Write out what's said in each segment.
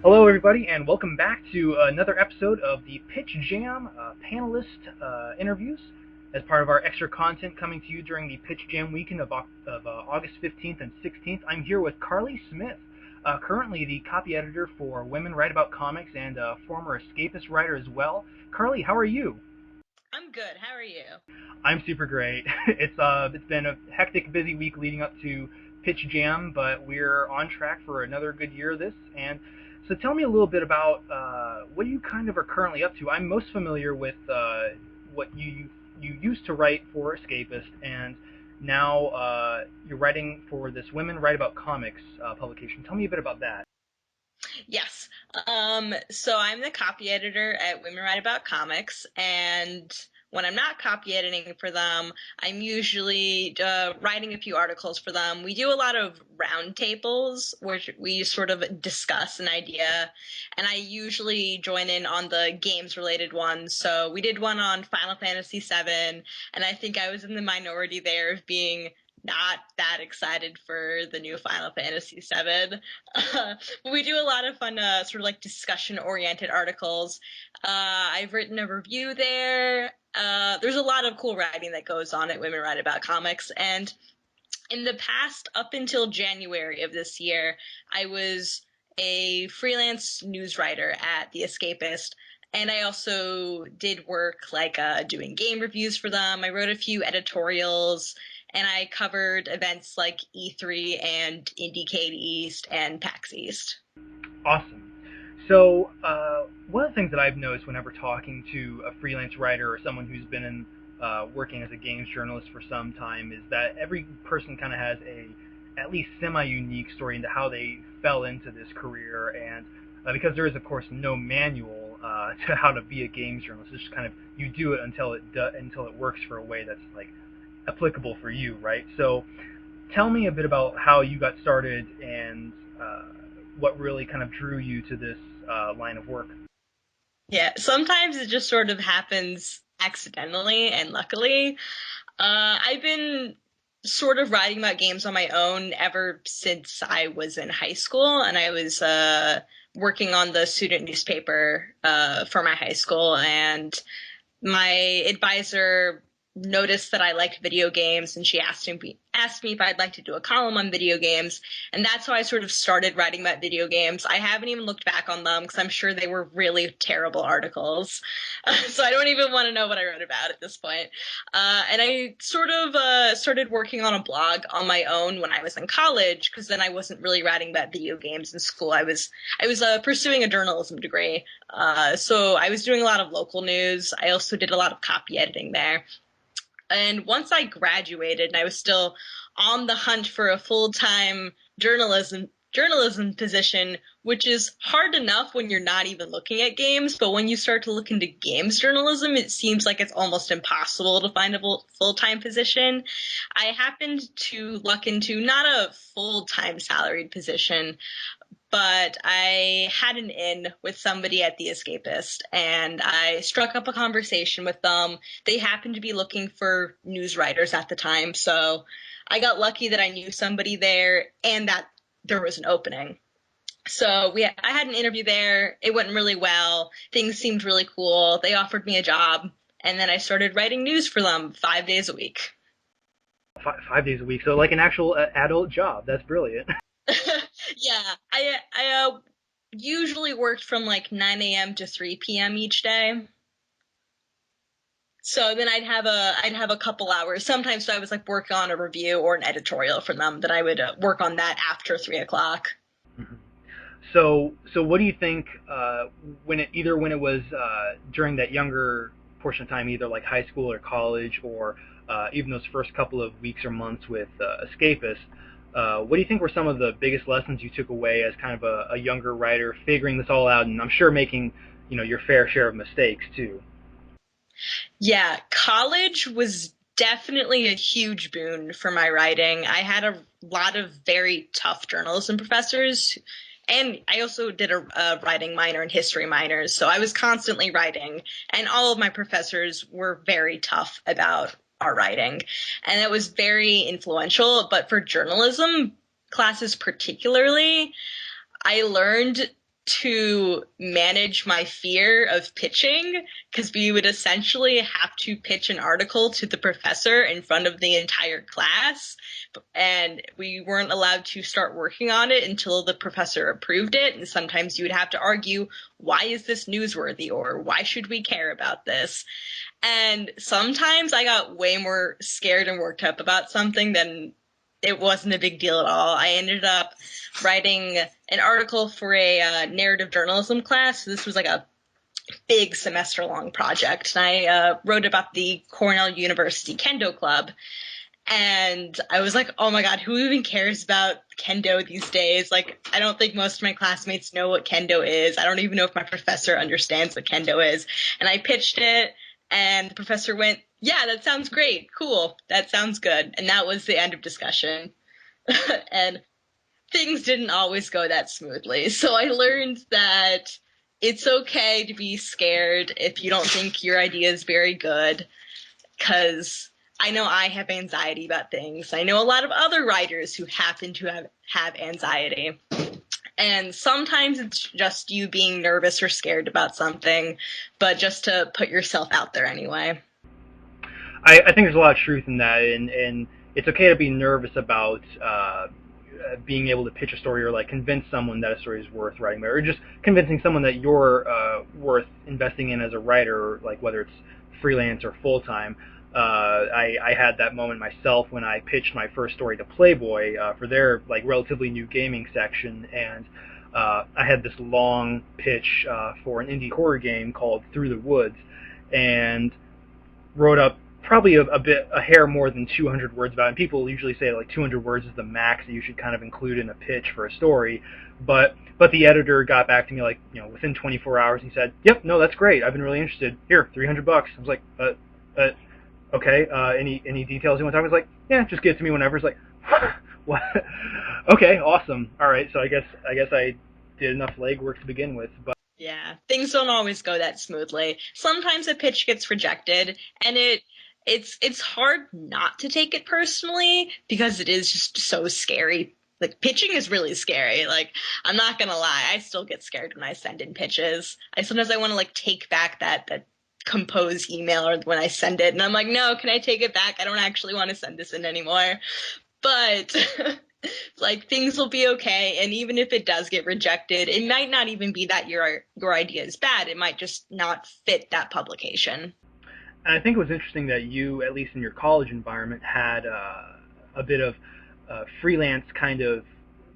Hello, everybody, and welcome back to another episode of the Pitch Jam panelist interviews as part of our extra content coming to you during the Pitch Jam weekend of August 15th and 16th. I'm here with Carly Smith, currently the copy editor for Women Write About Comics and a former escapist writer as well. Carly, how are you? I'm good. How are you? I'm super great. It's been a hectic, busy week leading up to Pitch Jam, but we're on track for another good year of this. And so, tell me a little bit about what you kind of are currently up to. I'm most familiar with what you used to write for Escapist, and now you're writing for this Women Write About Comics publication. Tell me a bit about that. Yes. So I'm the copy editor at Women Write About Comics, and when I'm not copy editing for them, I'm usually writing a few articles for them. We do a lot of roundtables where we sort of discuss an idea, and I usually join in on the games related ones. So we did one on Final Fantasy VII, and I think I was in the minority there of being not that excited for the new Final Fantasy VII. We do a lot of fun, sort of like discussion-oriented articles. I've written a review there. There's a lot of cool writing that goes on at Women Write About Comics, and in the past, up until January of this year, I was a freelance news writer at The Escapist, and I also did work like doing game reviews for them. I wrote a few editorials, and I covered events like E3 and Indiecade East and PAX East. Awesome. So, one of the things that I've noticed whenever talking to a freelance writer or someone who's been working as a games journalist for some time is that every person kind of has a at least semi-unique story into how they fell into this career, and because there is, of course, no manual to how to be a games journalist, it's just kind of you do it until it works for a way that's like applicable for you, right? So, tell me a bit about how you got started and what really kind of drew you to this line of work. Yeah, sometimes it just sort of happens accidentally and luckily. I've been sort of writing about games on my own ever since I was in high school, and I was working on the student newspaper for my high school, and my advisor noticed that I liked video games, and she asked me if I'd like to do a column on video games, and that's how I sort of started writing about video games. I haven't even looked back on them because I'm sure they were really terrible articles, so I don't even want to know what I wrote about at this point. And I sort of started working on a blog on my own when I was in college, because then I wasn't really writing about video games in school. I was pursuing a journalism degree. So I was doing a lot of local news. I also did a lot of copy editing there. And once I graduated and I was still on the hunt for a full-time journalism position, which is hard enough when you're not even looking at games, but when you start to look into games journalism, it seems like it's almost impossible to find a full-time position. I happened to luck into not a full-time salaried position, but I had an in with somebody at The Escapist, and I struck up a conversation with them. They happened to be looking for news writers at the time, so I got lucky that I knew somebody there and that there was an opening. So I had an interview there. It went really well. Things seemed really cool. They offered me a job, and then I started writing news for them 5 days a week. 5 days a week, so like an actual adult job. That's brilliant. Yeah, I usually worked from like 9 a.m. to 3 p.m. each day. So then I'd have a couple hours. Sometimes I was like working on a review or an editorial for them. That I would work on that after 3 o'clock. So what do you think when it was during that younger portion of time, either like high school or college, or even those first couple of weeks or months with Escapist? What do you think were some of the biggest lessons you took away as kind of a younger writer, figuring this all out, and I'm sure making your fair share of mistakes too? Yeah, college was definitely a huge boon for my writing. I had a lot of very tough journalism professors, and I also did a writing minor and history minors, so I was constantly writing, and all of my professors were very tough about our writing, and it was very influential. But for journalism classes particularly, I learned to manage my fear of pitching, because we would essentially have to pitch an article to the professor in front of the entire class, and we weren't allowed to start working on it until the professor approved it. And sometimes you would have to argue, why is this newsworthy, or why should we care about this? And sometimes I got way more scared and worked up about something than it wasn't a big deal at all. I ended up writing an article for a narrative journalism class. This was like a big semester-long project. And I wrote about the Cornell University Kendo Club. And I was like, oh my God, who even cares about Kendo these days? Like, I don't think most of my classmates know what Kendo is. I don't even know if my professor understands what Kendo is. And I pitched it, and the professor went, yeah, that sounds great. Cool. That sounds good. And that was the end of discussion. And things didn't always go that smoothly. So I learned that it's okay to be scared if you don't think your idea is very good, because I know I have anxiety about things. I know a lot of other writers who happen to have anxiety. And sometimes it's just you being nervous or scared about something, but just to put yourself out there anyway. I think there's a lot of truth in that, and it's okay to be nervous about being able to pitch a story or like convince someone that a story is worth writing, or just convincing someone that you're worth investing in as a writer, like whether it's freelance or full time. I had that moment myself when I pitched my first story to Playboy for their like relatively new gaming section, and I had this long pitch for an indie horror game called Through the Woods, and wrote up probably a hair more than 200 words about it. And people usually say like 200 words is the max that you should kind of include in a pitch for a story, but the editor got back to me like within 24 hours. He said, "Yep, no, that's great. I've been really interested. Here, $300." I was like, okay. Any details you want to talk about?" I was like, "Yeah, just get it to me whenever." It's like, what? Okay, awesome. All right, so I guess I did enough legwork to begin with, but. Yeah, things don't always go that smoothly. Sometimes a pitch gets rejected, and it's hard not to take it personally, because it is just so scary. Like, pitching is really scary. Like, I'm not gonna lie, I still get scared when I send in pitches. I want to like take back that compose email or when I send it, and I'm like, no, can I take it back? I don't actually want to send this in anymore. But like, things will be okay, and even if it does get rejected, it might not even be that your idea is bad. It might just not fit that publication. And I think it was interesting that you, at least in your college environment, had a bit of freelance kind of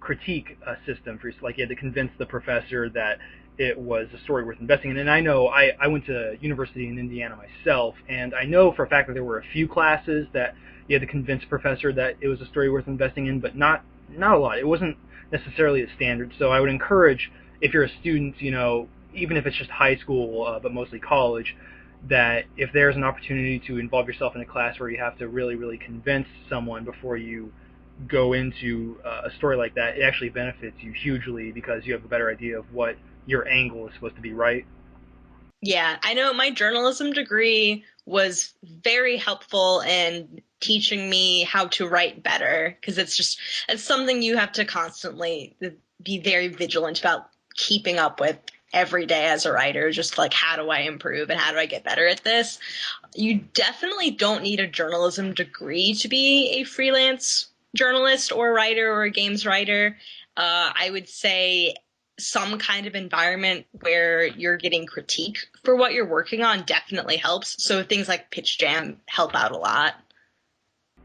critique system for like you had to convince the professor that it was a story worth investing in. And I know I went to university in Indiana myself, and I know for a fact that there were a few classes that you had to convince a professor that it was a story worth investing in, but not a lot. It wasn't necessarily a standard. So I would encourage, if you're a student, even if it's just high school, but mostly college, that if there's an opportunity to involve yourself in a class where you have to really, really convince someone before you go into a story like that, it actually benefits you hugely because you have a better idea of what your angle is supposed to be, right? Yeah, I know my journalism degree was very helpful in teaching me how to write better, because it's something you have to constantly be very vigilant about keeping up with every day as a writer. Just like, how do I improve and how do I get better at this? You definitely don't need a journalism degree to be a freelance journalist or writer or a games writer. I would say some kind of environment where you're getting critique for what you're working on definitely helps. So things like Pitch Jam help out a lot.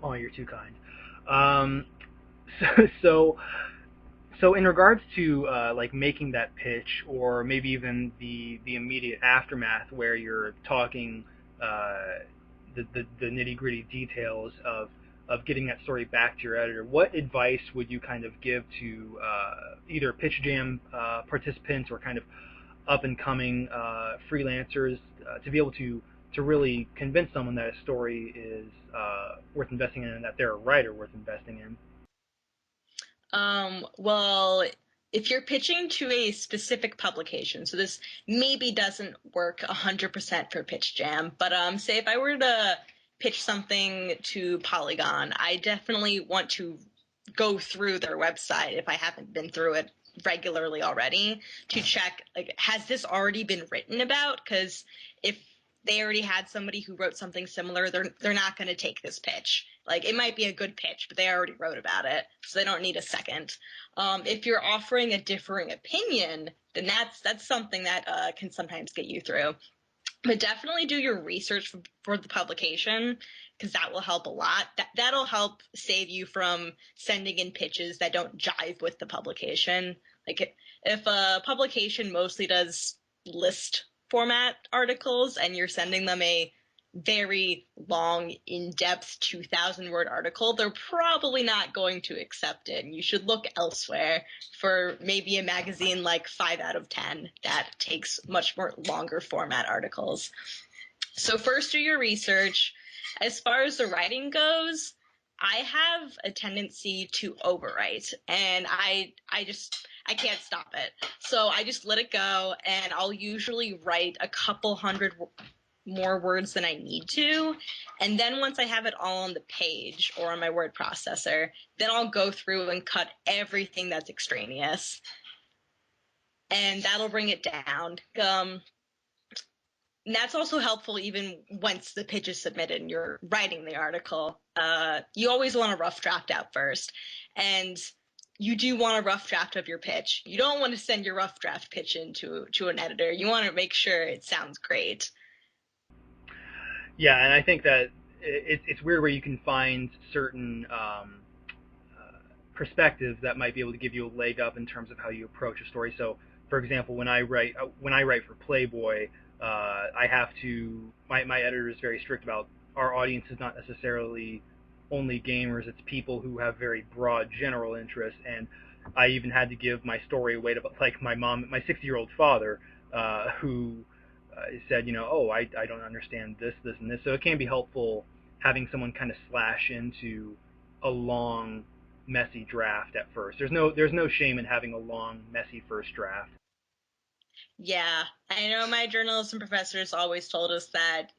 Oh, you're too kind. Um, so, so So in regards to like making that pitch, or maybe even the immediate aftermath, where you're talking the nitty gritty details of getting that story back to your editor, what advice would you kind of give to either pitch jam participants or kind of up and coming freelancers to be able to really convince someone that a story is worth investing in and that they're a writer worth investing in? Well, if you're pitching to a specific publication, so this maybe doesn't work 100% for Pitch Jam, but say if I were to pitch something to Polygon, I definitely want to go through their website if I haven't been through it regularly already to check, like, has this already been written about? Because if they already had somebody who wrote something similar, they're not going to take this pitch. Like, it might be a good pitch, but they already wrote about it, so they don't need a second. If you're offering a differing opinion, then that's something that can sometimes get you through. But definitely do your research for the publication, because that will help a lot. That'll help save you from sending in pitches that don't jive with the publication. Like, if a publication mostly does list format articles and you're sending them a very long, in-depth 2,000-word article, they're probably not going to accept it. And you should look elsewhere for maybe a magazine like 5 out of 10 that takes much more longer format articles. So first do your research. As far as the writing goes, I have a tendency to overwrite, and I can't stop it. So I just let it go, and I'll usually write a couple hundred more words than I need to. And then once I have it all on the page or on my word processor, then I'll go through and cut everything that's extraneous. And that'll bring it down. And that's also helpful even once the pitch is submitted and you're writing the article. You always want a rough draft out first. And you do want a rough draft of your pitch. You don't want to send your rough draft pitch into an editor. You want to make sure it sounds great. Yeah, and I think that it's weird where you can find certain perspectives that might be able to give you a leg up in terms of how you approach a story. So, for example, when I write for Playboy, I have to my editor is very strict about our audience is not necessarily only gamers; it's people who have very broad general interests. And I even had to give my story away to like my 60-year-old father, who said, oh, I don't understand this, and this. So it can be helpful having someone kind of slash into a long, messy draft at first. There's no shame in having a long, messy first draft. Yeah, I know my journalism professors always told us that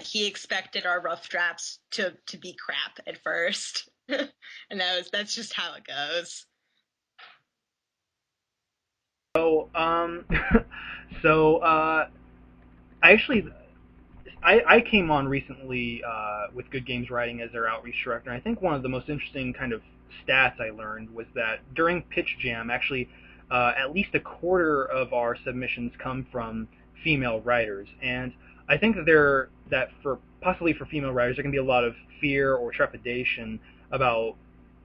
he expected our rough drafts to be crap at first. And that's just how it goes. So so I actually I came on recently with Good Games Writing as their outreach director. And I think one of the most interesting kind of stats I learned was that during Pitch Jam, actually, at least a quarter of our submissions come from female writers. And I think that for possibly for female writers, there can be a lot of fear or trepidation about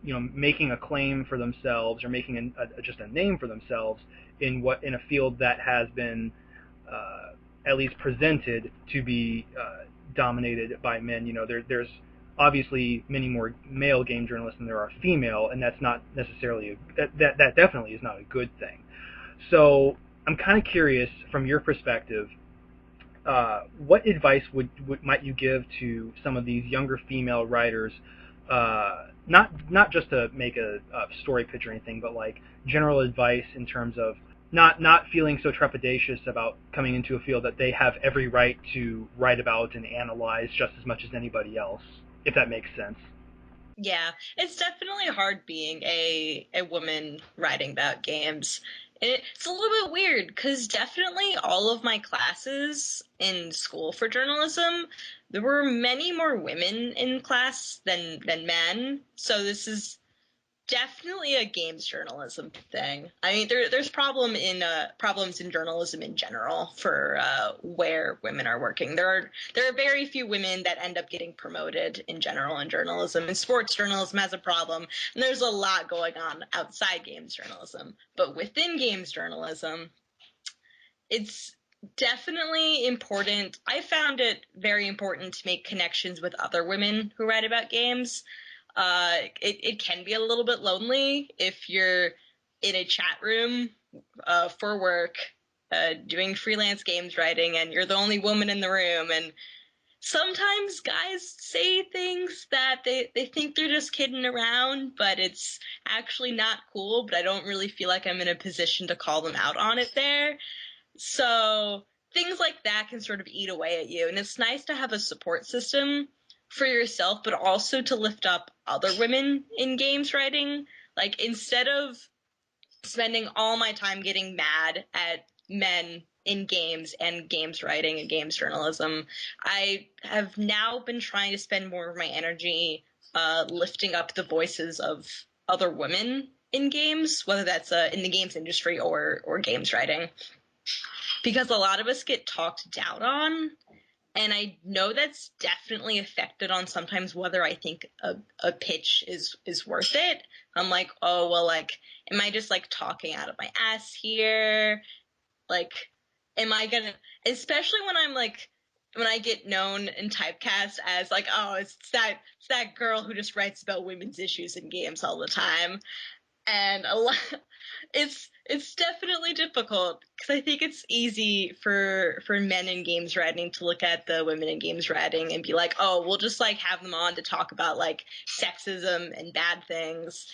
making a claim for themselves or making just a name for themselves in a field that has been at least presented to be dominated by men. There's obviously many more male game journalists than there are female, and that's not necessarily that definitely is not a good thing. So I'm kind of curious from your perspective, what advice might you give to some of these younger female writers? Not just to make a story pitch or anything, but like general advice in terms of not feeling so trepidatious about coming into a field that they have every right to write about and analyze just as much as anybody else, if that makes sense. Yeah, it's definitely hard being a woman writing about games. It's a little bit weird because definitely all of my classes in school for journalism, there were many more women in class than men. So this is definitely a games journalism thing. I mean, there's problems in journalism in general for where women are working. There are very few women that end up getting promoted in general in journalism. And sports journalism has a problem, and there's a lot going on outside games journalism. But within games journalism, it's definitely important. I found it very important to make connections with other women who write about games. It can be a little bit lonely if you're in a chat room for work doing freelance games writing and you're the only woman in the room. And sometimes guys say things that they think they're just kidding around, but it's actually not cool. But I don't really feel like I'm in a position to call them out on it there. So things like that can sort of eat away at you. And it's nice to have a support system for yourself, but also to lift up other women in games writing. Like, instead of spending all my time getting mad at men in games and games writing and games journalism, I have now been trying to spend more of my energy lifting up the voices of other women in games, whether that's in the games industry or games writing, because a lot of us get talked down on. And I know that's definitely affected on sometimes whether I think a pitch is worth it. I'm like, oh, well, like, am I just, like, talking out of my ass here? Like, am I gonna, especially when I'm, like, when I get known and typecast as, like, oh, it's that girl who just writes about women's issues in games all the time. And a lot, it's definitely difficult because I think it's easy for men in games writing to look at the women in games writing and be like, oh, we'll just, like, have them on to talk about, like, sexism and bad things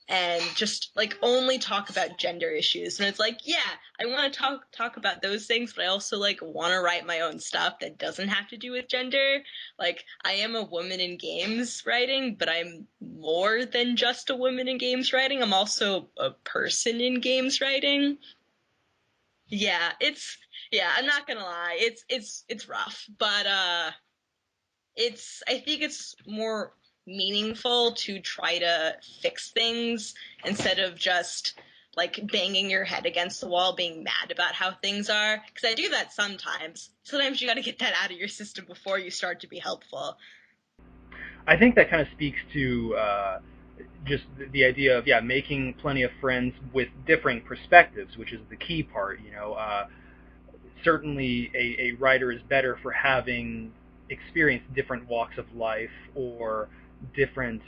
and just, like, only talk about gender issues. And it's like, yeah, I want to talk about those things, but I also, like, want to write my own stuff that doesn't have to do with gender. Like, I am a woman in games writing, but I'm more than just a woman in games writing. I'm also a person in games writing. Yeah, I'm not gonna lie, it's rough, but I think it's more meaningful to try to fix things instead of just, like, banging your head against the wall, being mad about how things are. Because I do that sometimes. Sometimes you got to get that out of your system before you start to be helpful. I think that kind of speaks to just the idea of making plenty of friends with differing perspectives, which is the key part. Certainly a writer is better for having experienced different walks of life or different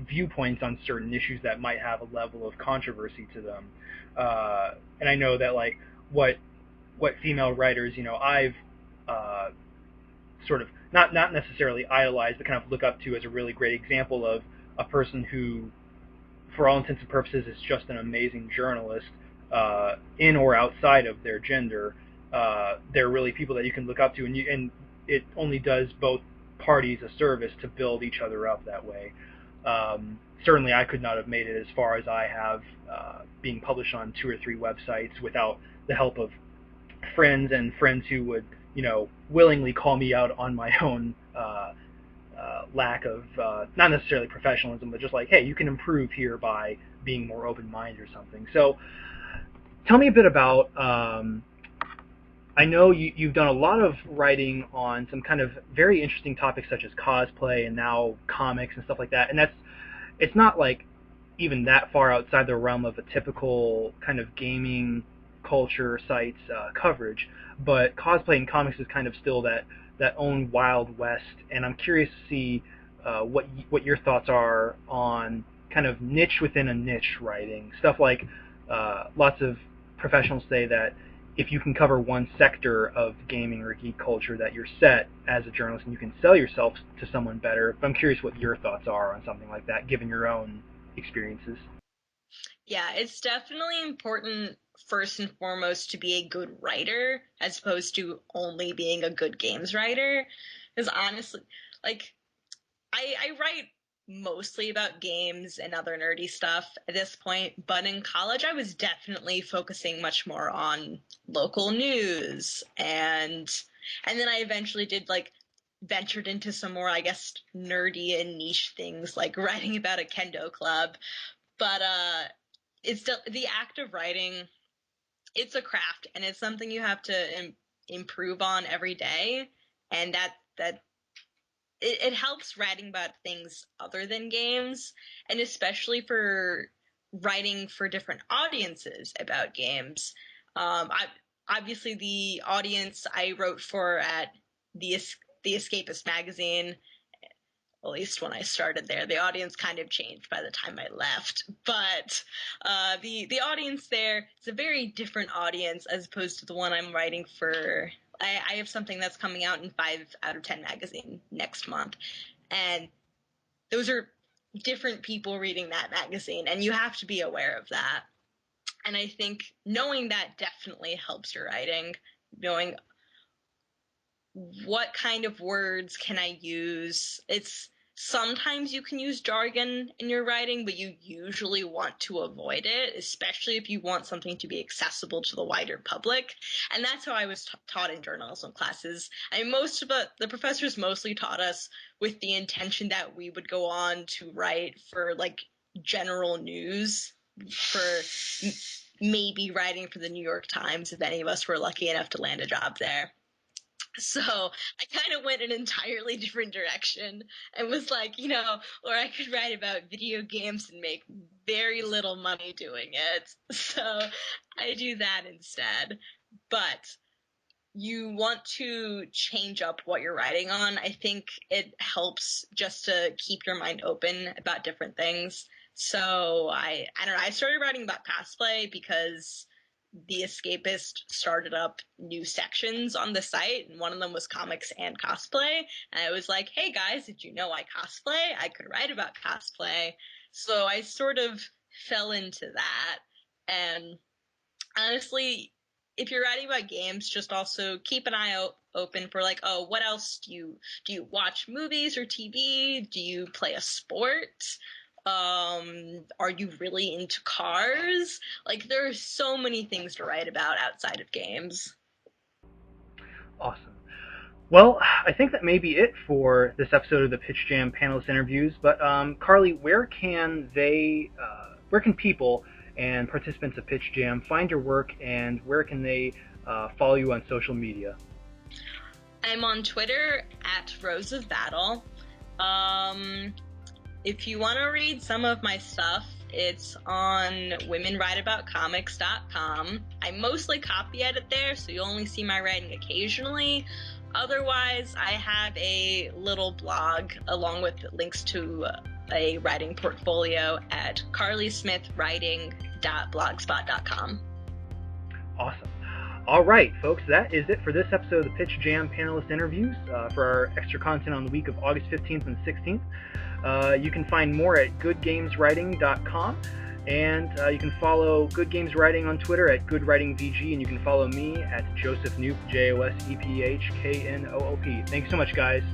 viewpoints on certain issues that might have a level of controversy to them. And I know that, like, what female writers I've uh, sort of not necessarily idolized, but kind of look up to as a really great example of a person who, for all intents and purposes, is just an amazing journalist, in or outside of their gender. They're really people that you can look up to, and it only does both parties a service to build each other up that way. Certainly, I could not have made it as far as I have, being published on two or three websites without the help of friends who would willingly call me out on my own lack of, not necessarily professionalism, but just like, hey, you can improve here by being more open-minded or something. So tell me a bit about. I know you've done a lot of writing on some kind of very interesting topics such as cosplay and now comics and stuff like that, and it's not like even that far outside the realm of a typical kind of gaming culture site's coverage. But cosplay and comics is kind of still that own wild west, and I'm curious to see what your thoughts are on kind of niche within a niche writing stuff like, lots of professionals say that if you can cover one sector of gaming or geek culture, that you're set as a journalist and you can sell yourself to someone better. But I'm curious what your thoughts are on something like that, given your own experiences. Yeah, it's definitely important, first and foremost, to be a good writer as opposed to only being a good games writer. Because honestly, like, I write mostly about games and other nerdy stuff at this point, but in college I was definitely focusing much more on local news, and then I eventually did, like, ventured into some more, I guess, nerdy and niche things like writing about a kendo club. But it's still the act of writing. It's a craft, and it's something you have to improve on every day, and that it helps writing about things other than games, and especially for writing for different audiences about games. Obviously the audience I wrote for at the the Escapist magazine, at least when I started there. The audience kind of changed by the time I left, but the audience there is a very different audience as opposed to the one I'm writing for. I have something that's coming out in 5 out of 10 magazine next month, and those are different people reading that magazine, and you have to be aware of that. And I think knowing that definitely helps your writing, knowing what kind of words can I use. It's Sometimes you can use jargon in your writing, but you usually want to avoid it, especially if you want something to be accessible to the wider public. And that's how I was taught in journalism classes. I mean, the professors mostly taught us with the intention that we would go on to write for like general news, for maybe writing for the New York Times if any of us were lucky enough to land a job there. So I kind of went an entirely different direction and was like, or I could write about video games and make very little money doing it. So I do that instead. But you want to change up what you're writing on. I think it helps just to keep your mind open about different things. So I don't know, I started writing about cosplay because The Escapist started up new sections on the site, and one of them was comics and cosplay. And I was like, hey guys, did you know I cosplay? I could write about cosplay. So I sort of fell into that. And honestly, if you're writing about games, just also keep an eye open for like, oh, what else do you watch movies or TV? Do you play a sport? Are you really into cars? Like, there are so many things to write about outside of games. Awesome. Well, I think that may be it for this episode of the Pitch Jam panelist interviews. But Carly, where can people and participants of Pitch Jam find your work, and where can they follow you on social media? I'm on Twitter at Rose of Battle. If you want to read some of my stuff, it's on womenwriteaboutcomics.com. I mostly copy edit there, so you only see my writing occasionally. Otherwise, I have a little blog along with links to a writing portfolio at carlysmithwriting.blogspot.com. Awesome. All right, folks, that is it for this episode of the Pitch Jam panelist interviews. For our extra content on the week of August 15th and 16th, you can find more at goodgameswriting.com, and you can follow Good Games Writing on Twitter at GoodWritingVG, and you can follow me at Joseph Knoop, JosepHknoop. Thanks so much, guys.